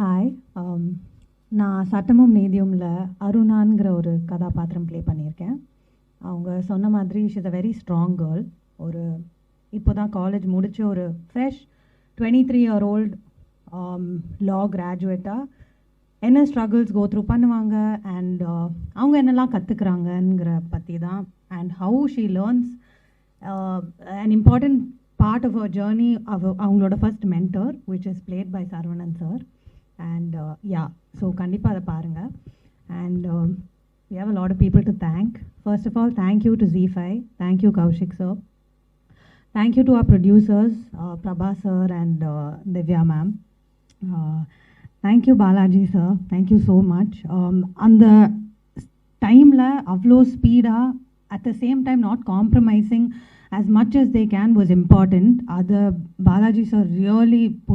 Hi, நான் சட்டமும் நீதியும்ல அருணாங்கிற ஒரு கதாபாத்திரம் ப்ளே பண்ணியிருக்கேன். அவங்க சொன்ன மாதிரி she's a very strong girl. ஒரு இப்போ தான் காலேஜ் முடித்த ஒரு ஃப்ரெஷ் 23-year-old லா கிராஜுவேட்டாக என்ன ஸ்ட்ரகிள்ஸ் கோ த்ரூ பண்ணுவாங்க அண்ட் அவங்க என்னெல்லாம் கற்றுக்குறாங்கங்கிற பற்றி தான். And how she learns an important part of her journey அவங்களோட first mentor which is played by Saravanan sir. And yeah, so kandipa ada paarenga. And we have a lot of people to thank. First of all, thank you to ZEE5. Thank you Kaushik sir. Thank you to our producers, Prabha sir and Divya ma'am. Thank you Balaji sir. Thank you so much. On the time la avlo speed at the same time not compromising as much as they can was important. Other Balaji sir really put